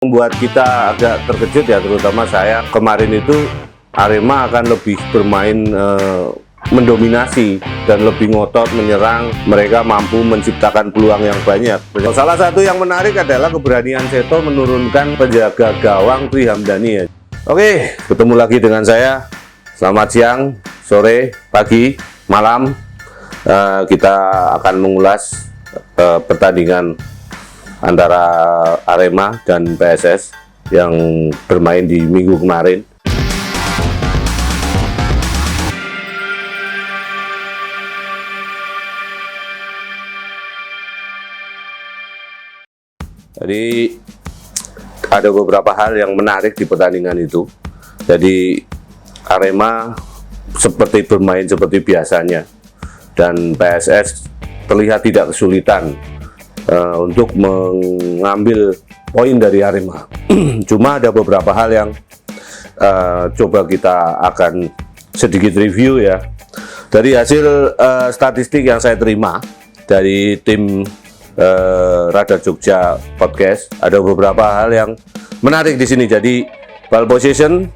Membuat kita agak terkejut ya, terutama saya. Kemarin itu Arema akan lebih bermain mendominasi dan lebih ngotot menyerang. Mereka mampu menciptakan peluang yang banyak. Salah satu yang menarik adalah keberanian Seto menurunkan penjaga gawang Tri Hamdani ya. Oke, ketemu lagi dengan saya. Selamat siang, sore, pagi, malam. Kita akan mengulas pertandingan antara Arema dan PSS yang bermain di minggu kemarin. Jadi ada beberapa hal yang menarik di pertandingan itu. Jadi Arema seperti bermain seperti biasanya dan PSS terlihat tidak kesulitan untuk mengambil poin dari Arema. Cuma ada beberapa hal yang coba kita akan sedikit review ya. Dari hasil statistik yang saya terima dari tim Radar Jogja Podcast, ada beberapa hal yang menarik di sini. Jadi ball possession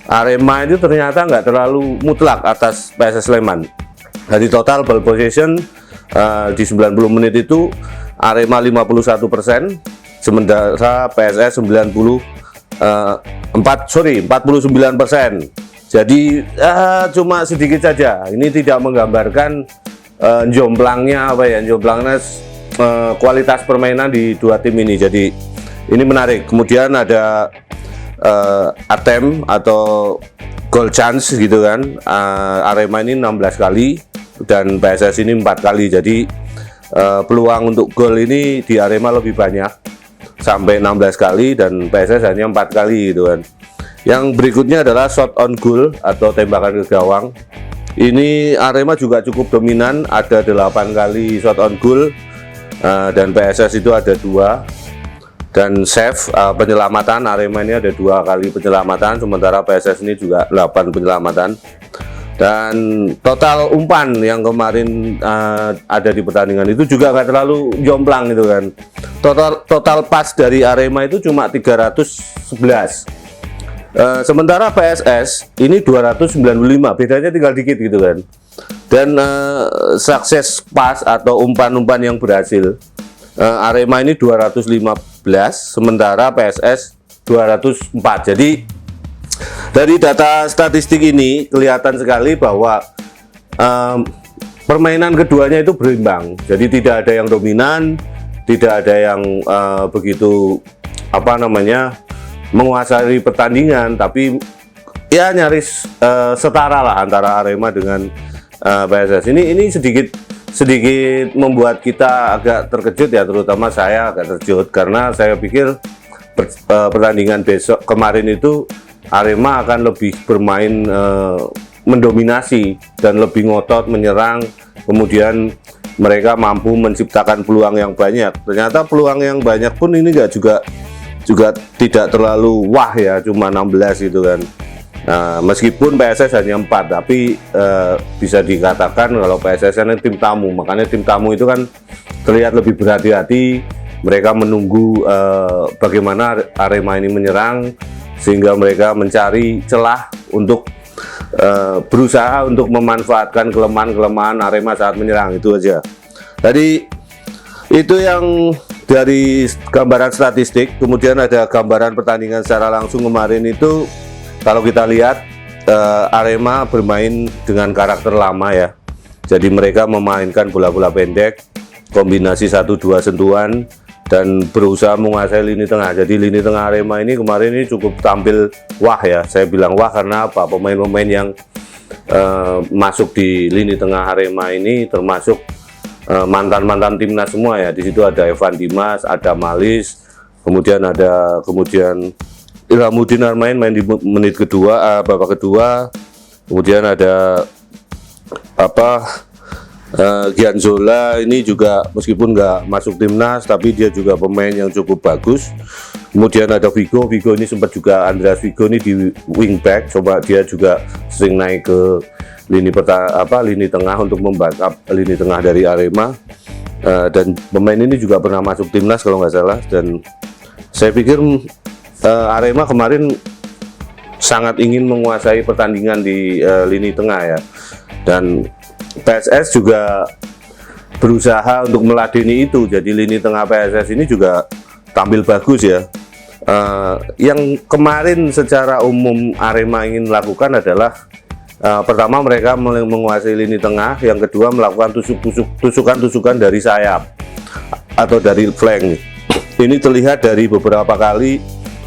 Arema itu ternyata nggak terlalu mutlak atas PSS Sleman. Dari total ball possession di 90 menit itu Arema 51%, sementara PSS 49%. Jadi cuma sedikit saja. Ini tidak menggambarkan jomblangnya kualitas permainan di dua tim ini. Jadi ini menarik. Kemudian ada attempt atau goal chance gitu kan. Arema ini 16 kali dan PSS ini 4 kali. Jadi peluang untuk gol ini di Arema lebih banyak, sampai 16 kali, dan PSS hanya 4 kali gitu kan. Yang berikutnya adalah shot on goal atau tembakan ke gawang. Ini Arema juga cukup dominan, ada 8 kali shot on goal, dan PSS itu ada 2. Dan save penyelamatan, Arema ini ada 2 kali penyelamatan, sementara PSS ini juga 8 penyelamatan. Dan total umpan yang kemarin ada di pertandingan itu juga nggak terlalu jomplang gitu kan. Total pas dari Arema itu cuma 311. Sementara PSS ini 295, bedanya tinggal dikit gitu kan. Dan sukses pas atau umpan-umpan yang berhasil, Arema ini 215, sementara PSS 204. Jadi dari data statistik ini kelihatan sekali bahwa permainan keduanya itu berimbang. Jadi tidak ada yang dominan, tidak ada yang begitu menguasai pertandingan, tapi ya nyaris setara lah antara Arema dengan PSS. Ini sedikit membuat kita agak terkejut ya, terutama saya agak terkejut karena saya pikir pertandingan besok kemarin itu Arema akan lebih bermain mendominasi dan lebih ngotot menyerang, kemudian mereka mampu menciptakan peluang yang banyak. Ternyata peluang yang banyak pun ini juga tidak terlalu wah ya, cuma 16 gitu kan. Meskipun PSS hanya 4, tapi bisa dikatakan kalau PSS ini tim tamu, makanya tim tamu itu kan terlihat lebih berhati-hati. Mereka menunggu bagaimana Arema ini menyerang, sehingga mereka mencari celah untuk berusaha untuk memanfaatkan kelemahan-kelemahan Arema saat menyerang. Itu aja. Tadi itu yang dari gambaran statistik. Kemudian ada gambaran pertandingan secara langsung kemarin itu. Kalau kita lihat Arema bermain dengan karakter lama ya. Jadi mereka memainkan bola-bola pendek, kombinasi 1-2 sentuhan, dan berusaha menguasai lini tengah. Jadi lini tengah Arema ini kemarin ini cukup tampil wah ya. Saya bilang wah karena apa? Pemain-pemain yang masuk di lini tengah Arema ini termasuk mantan-mantan timnas semua ya. Di situ ada Evan Dimas, ada Malis, kemudian Ilhamuddin main di menit kedua, babak kedua. Kemudian ada Gianzola ini juga meskipun nggak masuk timnas, tapi dia juga pemain yang cukup bagus. Kemudian ada Vigo ini sempat juga, Andreas Vigo ini di wingback, coba dia juga sering naik ke lini tengah untuk membackup lini tengah dari Arema. Dan pemain ini juga pernah masuk timnas kalau nggak salah. Dan saya pikir Arema kemarin sangat ingin menguasai pertandingan di lini tengah ya, dan PSS juga berusaha untuk meladeni itu. Jadi lini tengah PSS ini juga tampil bagus ya. Yang kemarin secara umum Arema ingin lakukan adalah pertama mereka menguasai lini tengah, yang kedua melakukan tusukan-tusukan dari sayap atau dari flank. Ini terlihat dari beberapa kali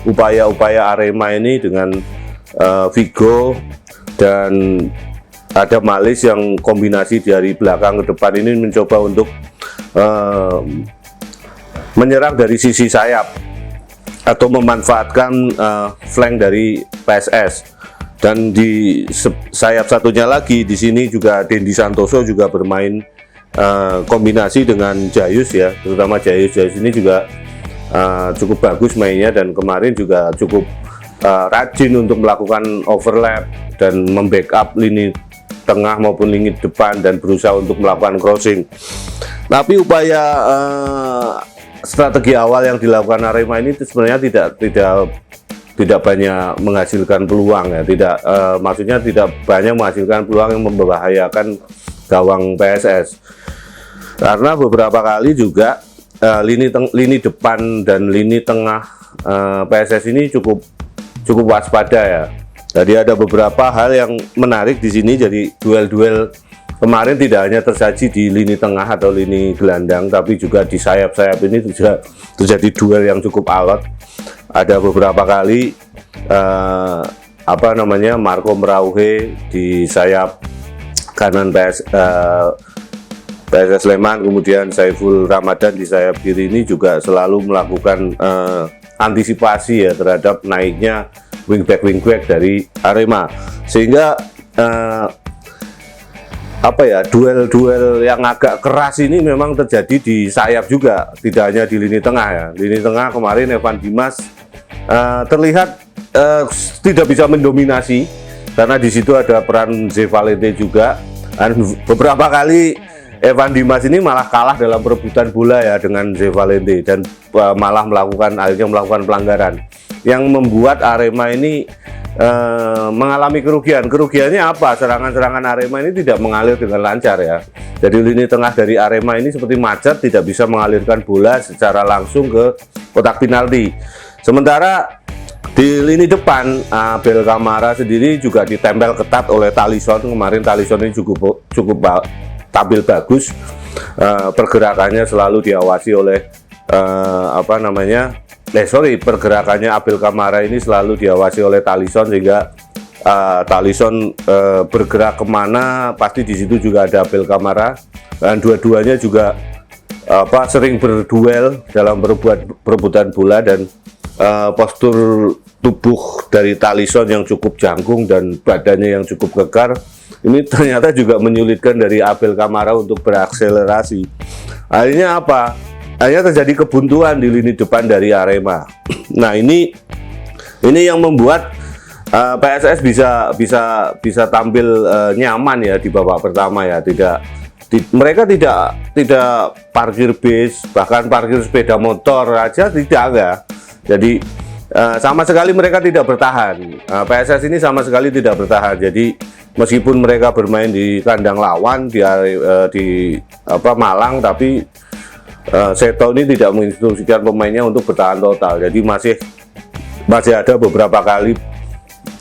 upaya-upaya Arema ini dengan Vigo dan ada Malis yang kombinasi dari belakang ke depan ini mencoba untuk menyerang dari sisi sayap atau memanfaatkan flank dari PSS. Dan di sayap satunya lagi di sini juga Dendi Santoso juga bermain kombinasi dengan Jayus ya, terutama Jayus ini juga cukup bagus mainnya, dan kemarin juga cukup rajin untuk melakukan overlap dan membackup lini tengah maupun lini depan dan berusaha untuk melakukan crossing. Tapi upaya strategi awal yang dilakukan Arema ini sebenarnya tidak banyak menghasilkan peluang ya, maksudnya tidak banyak menghasilkan peluang yang membahayakan gawang PSS, karena beberapa kali juga lini depan dan lini tengah PSS ini cukup waspada ya. Jadi ada beberapa hal yang menarik di sini. Jadi duel-duel kemarin tidak hanya tersaji di lini tengah atau lini gelandang, tapi juga di sayap-sayap ini juga terjadi duel yang cukup alot. Ada beberapa kali Marco Merauhe di sayap kanan PSS Sleman, kemudian Saiful Ramadan di sayap kiri ini juga selalu melakukan antisipasi ya terhadap naiknya wingback dari Arema, sehingga duel-duel yang agak keras ini memang terjadi di sayap juga, tidak hanya di lini tengah ya. Lini tengah kemarin Evan Dimas terlihat tidak bisa mendominasi karena di situ ada peran Ze Valente juga, dan beberapa kali Evan Dimas ini malah kalah dalam perebutan bola ya dengan Ze Valente, dan malah akhirnya melakukan pelanggaran yang membuat Arema ini mengalami kerugian. Kerugiannya apa? Serangan-serangan Arema ini tidak mengalir dengan lancar ya. Jadi lini tengah dari Arema ini seperti macet, tidak bisa mengalirkan bola secara langsung ke kotak penalti. Sementara di lini depan Abel Kamara sendiri juga ditempel ketat oleh Talisson. Kemarin Talisson ini cukup tampil bagus, pergerakannya selalu diawasi oleh pergerakannya Abel Kamara ini selalu diawasi oleh Talisson, sehingga Talisson bergerak kemana pasti di situ juga ada Abel Kamara, dan dua-duanya juga sering berduel dalam perebutan bola, dan postur tubuh dari Talisson yang cukup jangkung dan badannya yang cukup kekar ini ternyata juga menyulitkan dari Abel Kamara untuk berakselerasi. Akhirnya apa? Akhirnya terjadi kebuntuan di lini depan dari Arema. Nah, ini yang membuat PSS bisa tampil nyaman ya di babak pertama ya. Mereka tidak parkir bis, bahkan parkir sepeda motor aja tidak ya. Jadi sama sekali mereka tidak bertahan. PSS ini sama sekali tidak bertahan. Jadi meskipun mereka bermain di kandang lawan di Malang, tapi Seto ini tidak menginstruksikan pemainnya untuk bertahan total. Jadi masih ada beberapa kali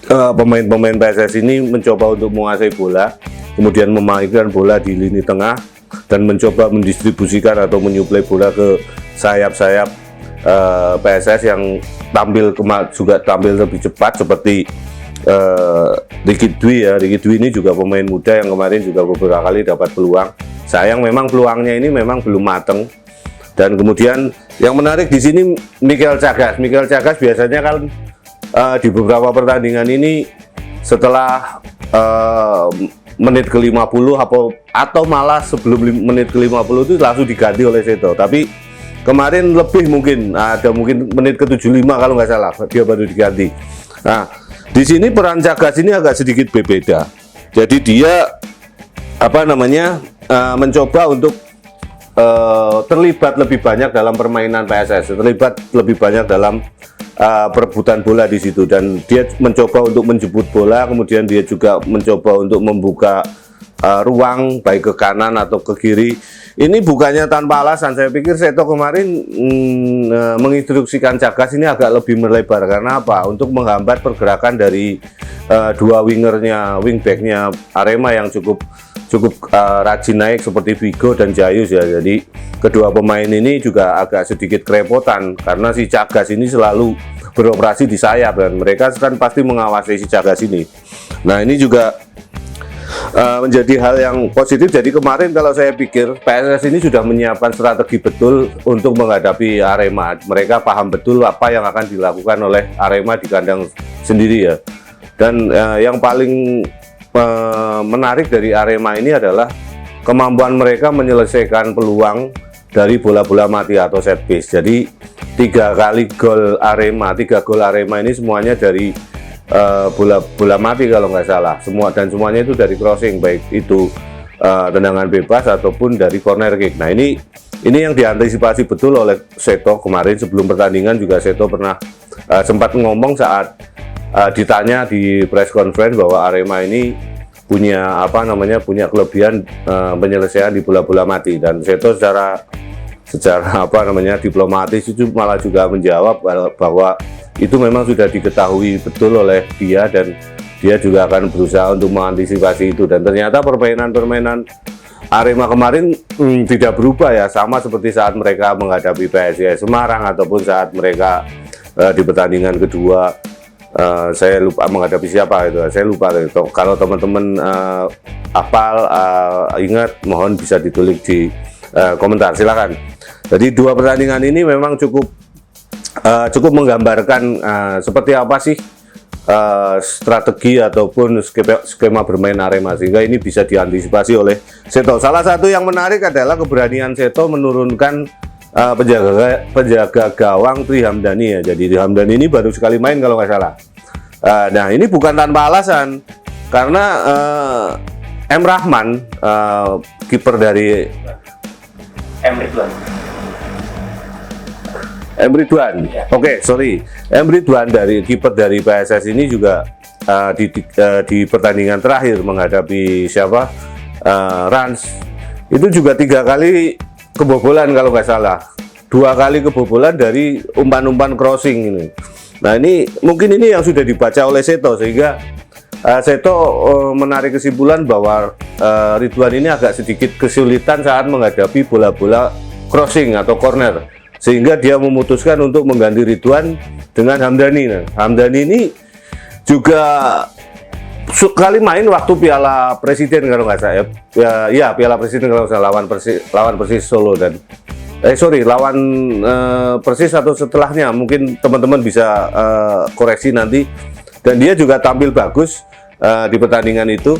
pemain-pemain PSS ini mencoba untuk menguasai bola, kemudian memainkan bola di lini tengah dan mencoba mendistribusikan atau menyuplai bola ke sayap-sayap PSS yang juga tampil lebih cepat, seperti Ricky Dwi ya. Ricky Dwi ini juga pemain muda yang kemarin juga beberapa kali dapat peluang. Sayang memang peluangnya ini memang belum mateng. Dan kemudian yang menarik di sini Michael Chagas biasanya kan di beberapa pertandingan ini setelah menit ke-50 atau malah sebelum menit ke-50 itu langsung diganti oleh Seto. Tapi kemarin lebih mungkin menit ke-75 kalau nggak salah dia baru diganti. Nah, di sini peran Chagas ini agak sedikit berbeda. Jadi dia mencoba untuk terlibat lebih banyak dalam permainan PSS, terlibat lebih banyak dalam perebutan bola di situ, dan dia mencoba untuk menjemput bola, kemudian dia juga mencoba untuk membuka ruang baik ke kanan atau ke kiri. Ini bukannya tanpa alasan. Saya pikir Seto kemarin menginstruksikan Cagas ini agak lebih melebar karena apa? Untuk menghambat pergerakan dari dua wingbacknya Arema yang cukup rajin naik seperti Vigo dan Jayus ya. Jadi kedua pemain ini juga agak sedikit kerepotan karena si Cagas ini selalu beroperasi di sayap dan mereka kan pasti mengawasi si Cagas ini. Nah, ini juga menjadi hal yang positif. Jadi kemarin kalau saya pikir PSS ini sudah menyiapkan strategi betul untuk menghadapi Arema. Mereka paham betul apa yang akan dilakukan oleh Arema di kandang sendiri ya. Dan yang paling menarik dari Arema ini adalah kemampuan mereka menyelesaikan peluang dari bola-bola mati atau set piece. Jadi 3 gol Arema ini semuanya dari bola mati kalau nggak salah, semuanya itu dari crossing, baik itu tendangan bebas ataupun dari corner kick. Nah, ini yang diantisipasi betul oleh Seto kemarin. Sebelum pertandingan juga Seto pernah sempat ngomong saat ditanya di press conference bahwa Arema ini punya kelebihan penyelesaian di bola-bola mati, dan Seto secara diplomatis itu malah juga menjawab bahwa itu memang sudah diketahui betul oleh dia dan dia juga akan berusaha untuk mengantisipasi itu. Dan ternyata permainan Arema kemarin tidak berubah ya, sama seperti saat mereka menghadapi PSIS Semarang ataupun saat mereka di pertandingan kedua. Saya lupa menghadapi siapa itu, saya lupa itu. Kalau teman-teman ingat, mohon bisa ditulis di komentar, silakan. Jadi dua pertandingan ini memang cukup menggambarkan seperti apa sih strategi ataupun skema bermain Arema, sehingga ini bisa diantisipasi oleh Seto. Salah satu yang menarik adalah keberanian Seto menurunkan penjaga gawang Tri Hamdani ya. Jadi Tri Hamdani ini baru sekali main kalau nggak salah. Nah, ini bukan tanpa alasan, karena M. Rahman, kiper dari M. Ridwan. Oke, sorry. M. Ridwan dari kiper dari PSS ini juga di pertandingan terakhir menghadapi siapa? Rans. Itu juga 3 kali kebobolan kalau nggak salah. 2 kali kebobolan dari umpan-umpan crossing ini. Nah, ini mungkin ini yang sudah dibaca oleh Seto, sehingga Seto menarik kesimpulan bahwa Ridwan ini agak sedikit kesulitan saat menghadapi bola-bola crossing atau corner, sehingga dia memutuskan untuk mengganti Ridwan dengan Hamdani. Nah, Hamdani ini juga sekali main waktu Piala Presiden kalau nggak salah ya, Piala Presiden kalau nggak salah lawan Persis Solo, dan lawan Persis atau setelahnya, mungkin teman-teman bisa koreksi nanti. Dan dia juga tampil bagus di pertandingan itu,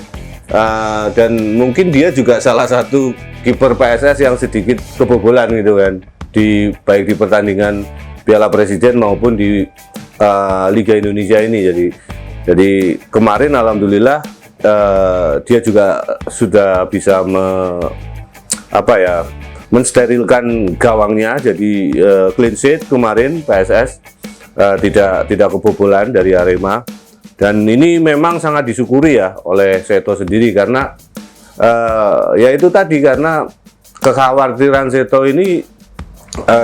dan mungkin dia juga salah satu kiper PSS yang sedikit kebobolan gitu kan, baik di pertandingan Piala Presiden maupun di Liga Indonesia ini. Jadi kemarin alhamdulillah dia juga sudah bisa mensterilkan gawangnya. Jadi clean sheet kemarin PSS, tidak kebobolan dari Arema, dan ini memang sangat disyukuri ya oleh Seto sendiri, karena ya itu tadi, karena kekhawatiran Seto ini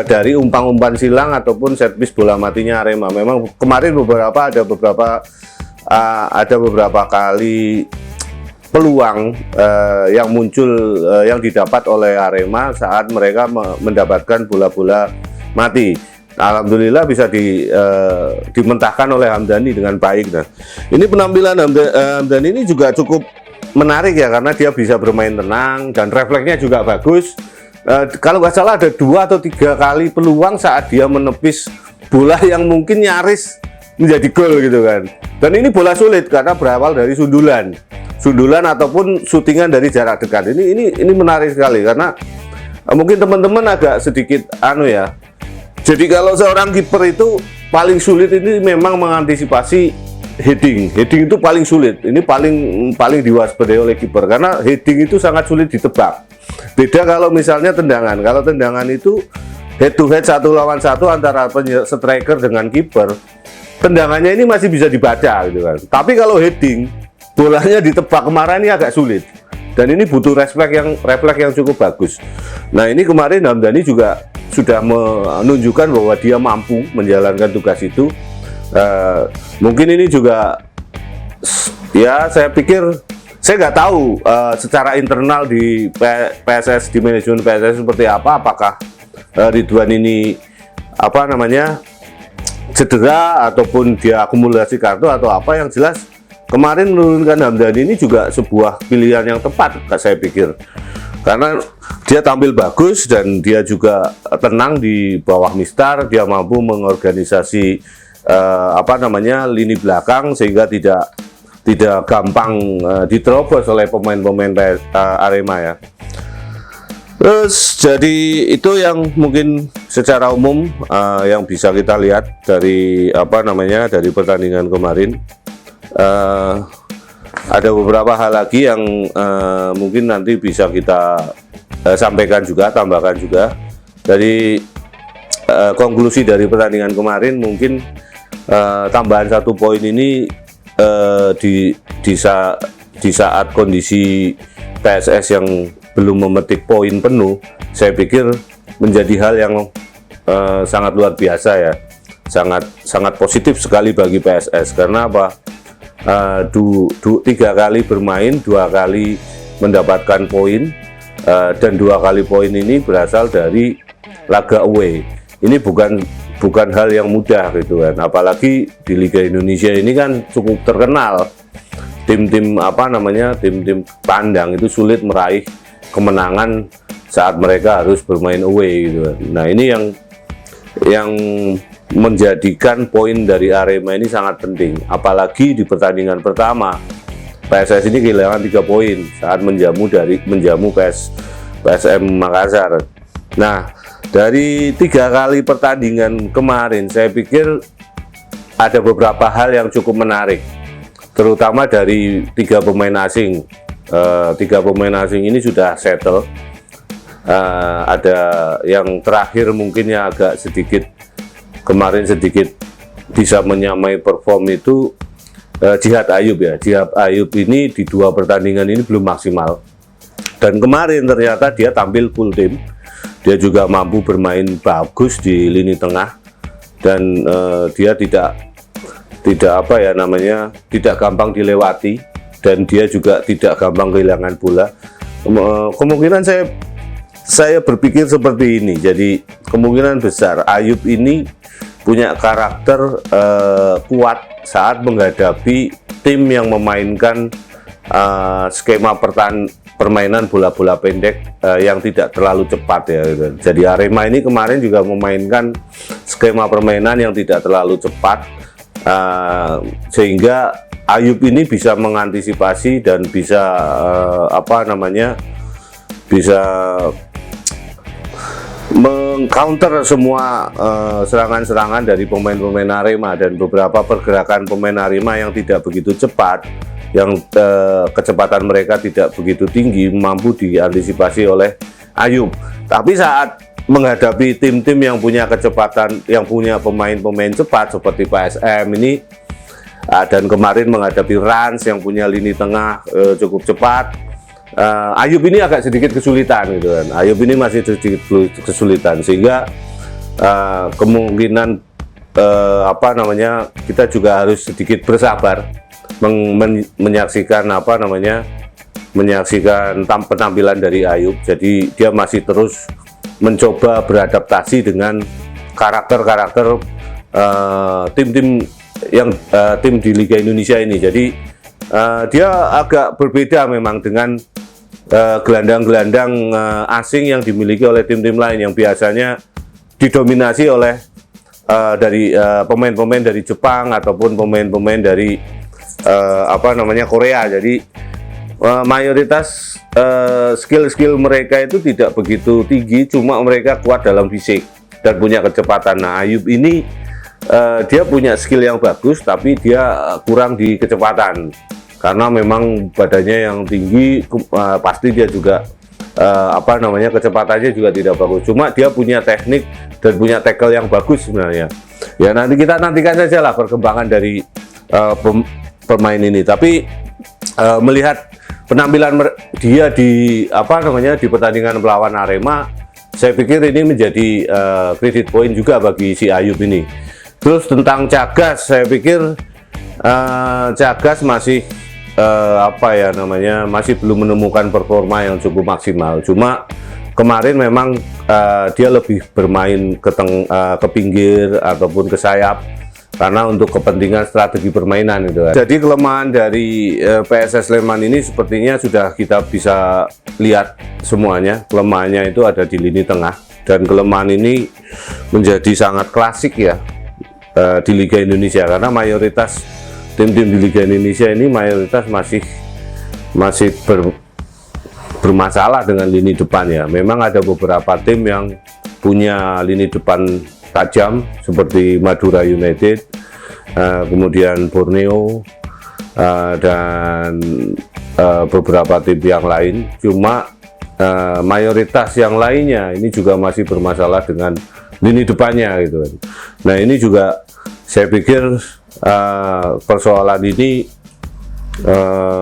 dari umpan-umpan silang ataupun set piece bola matinya Arema. Memang kemarin ada beberapa kali peluang yang muncul yang didapat oleh Arema saat mereka mendapatkan bola-bola mati. Alhamdulillah bisa dimentahkan oleh Hamdani dengan baik. Nah, ini penampilan Hamdani ini juga cukup menarik ya, karena dia bisa bermain tenang dan refleksnya juga bagus. Kalau nggak salah ada 2 atau 3 kali peluang saat dia menepis bola yang mungkin nyaris menjadi gol gitu kan. Dan ini bola sulit karena berawal dari sundulan ataupun syutingan dari jarak dekat. Ini menarik sekali, karena mungkin teman-teman agak sedikit ya. Jadi kalau seorang kiper itu paling sulit ini memang mengantisipasi heading itu paling sulit. Ini paling diwaspadai oleh kiper, karena heading itu sangat sulit ditebak. Beda kalau misalnya tendangan. Kalau tendangan itu head to head 1 lawan 1 antara striker dengan kiper, tendangannya ini masih bisa dibaca gitu kan. Tapi kalau heading, bolanya ditebak kemarin ini agak sulit. Dan ini butuh refleks yang cukup bagus. Nah, ini kemarin Hamdani juga sudah menunjukkan bahwa dia mampu menjalankan tugas itu. Mungkin ini juga, ya saya pikir, saya nggak tahu secara internal di PSS, di manajemen PSS seperti apa. Apakah Ridwan ini apa namanya cedera ataupun dia akumulasi kartu atau apa. Yang jelas kemarin menurunkan Hamdani ini juga sebuah pilihan yang tepat, saya pikir, karena dia tampil bagus dan dia juga tenang di bawah Mistar. Dia mampu mengorganisasi apa namanya lini belakang sehingga tidak gampang diterobos oleh pemain-pemain Arema ya. Terus jadi itu yang mungkin secara umum yang bisa kita lihat dari apa namanya dari pertandingan kemarin. Ada beberapa hal lagi yang mungkin nanti bisa kita sampaikan juga, tambahkan juga dari konklusi dari pertandingan kemarin. Mungkin tambahan 1 poin ini di saat kondisi PSS yang belum memetik poin penuh, saya pikir menjadi hal yang sangat luar biasa ya, sangat positif sekali bagi PSS. Karena apa? 3 kali bermain, 2 kali mendapatkan poin, dan 2 kali poin ini berasal dari laga away. Ini bukan hal yang mudah gitu kan, apalagi di Liga Indonesia ini kan cukup terkenal tim-tim apa namanya tim-tim kandang itu sulit meraih kemenangan saat mereka harus bermain away gitu kan. Nah, ini yang menjadikan poin dari Arema ini sangat penting, apalagi di pertandingan pertama PSS ini kehilangan 3 poin saat menjamu PSM Makassar. Nah, dari 3 kali pertandingan kemarin, saya pikir ada beberapa hal yang cukup menarik, terutama dari 3 pemain asing. 3 pemain asing ini sudah settle. Ada yang terakhir mungkin yang agak sedikit kemarin bisa menyamai perform itu Djihad Ayyub ya. Djihad Ayyub ini di 2 pertandingan ini belum maksimal, dan kemarin ternyata dia tampil full tim. Dia juga mampu bermain bagus di lini tengah, dan dia tidak apa ya namanya tidak gampang dilewati, dan dia juga tidak gampang kehilangan bola. Kemungkinan saya berpikir seperti ini, jadi kemungkinan besar Ayyub ini punya karakter kuat saat menghadapi tim yang memainkan skema permainan bola-bola pendek yang tidak terlalu cepat ya gitu. Jadi Arema ini kemarin juga memainkan skema permainan yang tidak terlalu cepat, sehingga Ayyub ini bisa mengantisipasi dan bisa apa namanya bisa mengcounter semua serangan-serangan dari pemain-pemain Arema, dan beberapa pergerakan pemain Arema yang tidak begitu cepat, yang kecepatan mereka tidak begitu tinggi, mampu diantisipasi oleh Ayyub. Tapi saat menghadapi tim-tim yang punya kecepatan, yang punya pemain-pemain cepat seperti PSM ini, dan kemarin menghadapi Rans yang punya lini tengah cukup cepat, Ayyub ini agak sedikit kesulitan gitu kan. Ayyub ini masih sedikit kesulitan, sehingga kemungkinan apa namanya kita juga harus sedikit bersabar menyaksikan apa namanya penampilan dari Ayyub. Jadi dia masih terus mencoba beradaptasi dengan karakter-karakter tim-tim yang tim di Liga Indonesia ini. Jadi dia agak berbeda memang dengan gelandang-gelandang asing yang dimiliki oleh tim-tim lain yang biasanya didominasi oleh dari pemain-pemain dari Jepang ataupun pemain-pemain dari apa namanya Korea. Jadi mayoritas skill-skill mereka itu tidak begitu tinggi, cuma mereka kuat dalam fisik dan punya kecepatan. Nah, Ayyub ini dia punya skill yang bagus, tapi dia kurang di kecepatan karena memang badannya yang tinggi, pasti dia juga apa namanya, kecepatannya juga tidak bagus. Cuma dia punya teknik dan punya tackle yang bagus sebenarnya. Ya nanti kita nantikan saja lah perkembangan dari pemain ini. Tapi melihat penampilan dia di apa namanya di pertandingan melawan Arema, saya pikir ini menjadi kredit poin juga bagi si Ayub ini. Terus tentang Cagas, saya pikir Cagas masih apa ya namanya, masih belum menemukan performa yang cukup maksimal. Cuma kemarin memang dia lebih bermain ke pinggir ataupun ke sayap karena untuk kepentingan strategi permainan itu kan. Jadi kelemahan dari PSS Sleman ini sepertinya sudah kita bisa lihat semuanya. Kelemahannya itu ada di lini tengah, dan kelemahan ini menjadi sangat klasik ya di Liga Indonesia, karena mayoritas tim-tim di Liga Indonesia ini mayoritas masih bermasalah dengan lini depan ya. Memang ada beberapa tim yang punya lini depan tajam seperti Madura United, kemudian Borneo, dan beberapa tim yang lain. Cuma mayoritas yang lainnya ini juga masih bermasalah dengan lini depannya gitu kan. Nah ini juga saya pikir persoalan ini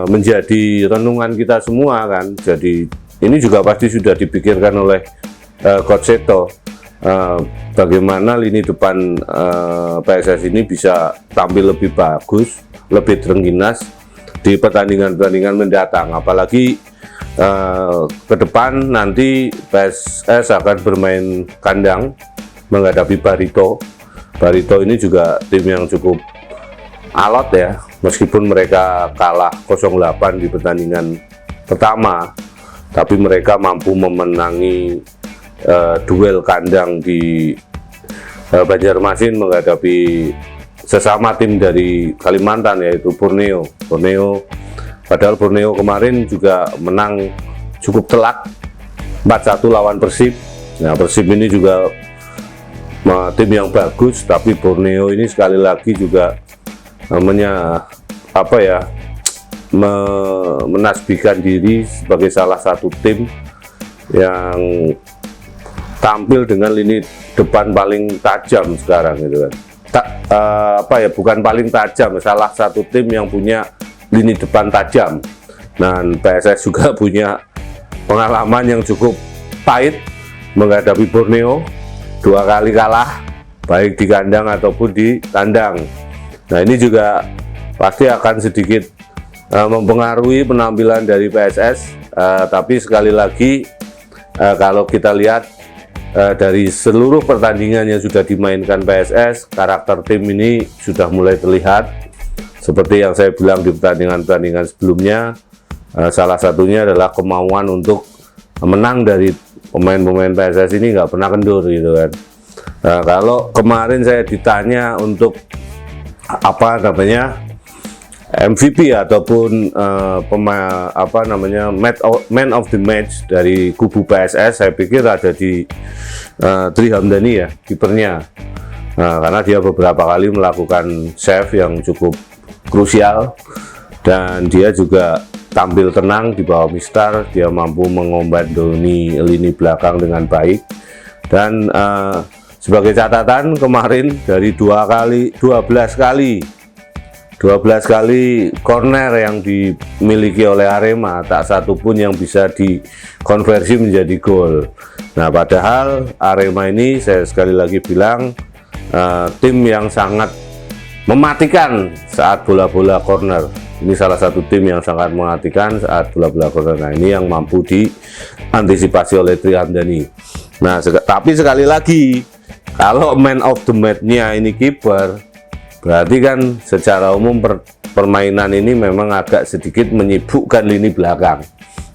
menjadi renungan kita semua kan. Jadi ini juga pasti sudah dipikirkan oleh Coach Seto, bagaimana lini depan PSS ini bisa tampil lebih bagus, lebih terengginas di pertandingan-pertandingan mendatang. Apalagi ke depan nanti PSS akan bermain kandang menghadapi Barito. Barito ini juga tim yang cukup alot ya, meskipun mereka kalah 0-8 di pertandingan pertama, tapi mereka mampu memenangi duel kandang di Banjarmasin menghadapi sesama tim dari Kalimantan, yaitu Borneo. Padahal Borneo kemarin juga menang cukup telak 4-1 lawan Persib. Nah Persib ini juga tim yang bagus, tapi Borneo ini sekali lagi juga namanya apa ya, menasbihkan diri sebagai salah satu tim yang tampil dengan lini depan paling tajam sekarang gitu kan. Apa ya, bukan paling tajam, salah satu tim yang punya lini depan tajam. Dan PSS juga punya pengalaman yang cukup pahit menghadapi Borneo, 2 kali kalah baik di kandang ataupun di tandang. Nah ini juga pasti akan sedikit mempengaruhi penampilan dari PSS, tapi sekali lagi kalau kita lihat dari seluruh pertandingan yang sudah dimainkan PSS, karakter tim ini sudah mulai terlihat. Seperti yang saya bilang di pertandingan-pertandingan sebelumnya, salah satunya adalah kemauan untuk menang dari pemain-pemain PSS ini nggak pernah kendur gitu kan. Nah, kalau kemarin saya ditanya untuk apa namanya MVP ataupun apa namanya man of the match dari kubu PSS, saya pikir ada di Tri Hamdani ya, kipernya. Karena dia beberapa kali melakukan save yang cukup krusial, dan dia juga tampil tenang di bawah Mistar. Dia mampu mengombandoni lini belakang dengan baik. Dan sebagai catatan, kemarin dari 12 kali corner yang dimiliki oleh Arema, tak satu pun yang bisa dikonversi menjadi gol. Nah padahal Arema ini, saya sekali lagi bilang, tim yang sangat mematikan saat bola-bola corner. Ini salah satu tim yang sangat mematikan saat bola-bola corner. Nah ini yang mampu diantisipasi oleh Tri Hamdani. Nah tapi sekali lagi, kalau man of the match-nya ini kiper, berarti kan secara umum permainan ini memang agak sedikit menyibukkan lini belakang.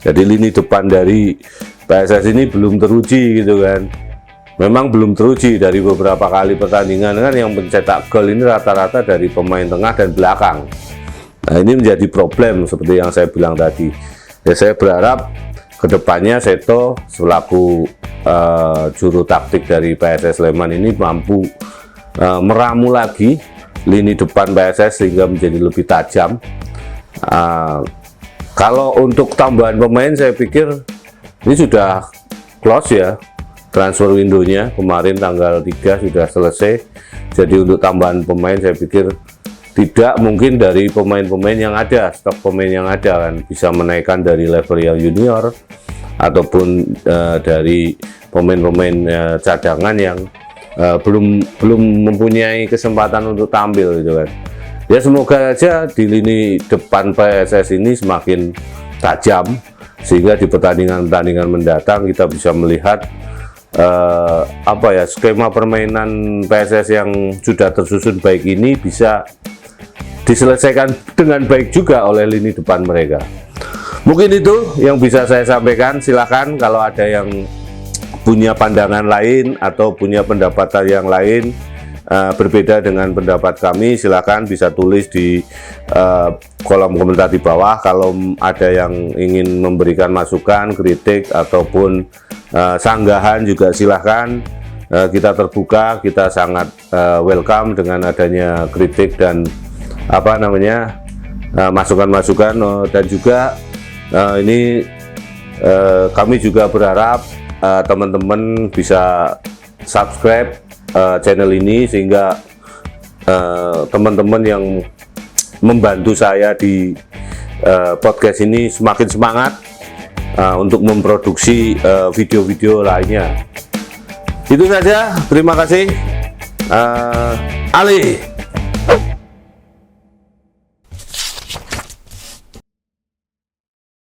Jadi lini depan dari PSS ini belum teruji gitu kan. Memang belum teruji. Dari beberapa kali pertandingan kan yang mencetak gol ini rata-rata dari pemain tengah dan belakang. Nah ini menjadi problem seperti yang saya bilang tadi. Ya saya berharap kedepannya Seto selaku juru taktik dari PSS Sleman ini mampu meramu lagi lini depan PSS sehingga menjadi lebih tajam. Kalau untuk tambahan pemain, saya pikir ini sudah close ya, transfer window-nya kemarin tanggal 3 sudah selesai. Jadi untuk tambahan pemain saya pikir tidak mungkin dari pemain-pemain yang ada, stok pemain yang ada kan bisa menaikkan dari level yang junior ataupun dari pemain-pemain cadangan yang belum mempunyai kesempatan untuk tampil gitu kan. Ya semoga aja di lini depan PSS ini semakin tajam sehingga di pertandingan-pertandingan mendatang kita bisa melihat skema permainan PSS yang sudah tersusun baik ini bisa diselesaikan dengan baik juga oleh lini depan mereka. Mungkin itu yang bisa saya sampaikan. Silakan kalau ada yang punya pandangan lain atau punya pendapat yang lain berbeda dengan pendapat kami, silakan bisa tulis di kolom komentar di bawah. Kalau ada yang ingin memberikan masukan, kritik ataupun sanggahan juga silahkan. Kita terbuka, kita sangat welcome dengan adanya kritik dan masukan-masukan, dan juga ini kami juga berharap teman-teman bisa subscribe channel ini sehingga teman-teman yang membantu saya di podcast ini semakin semangat untuk memproduksi video-video lainnya. Itu saja, terima kasih. Ali.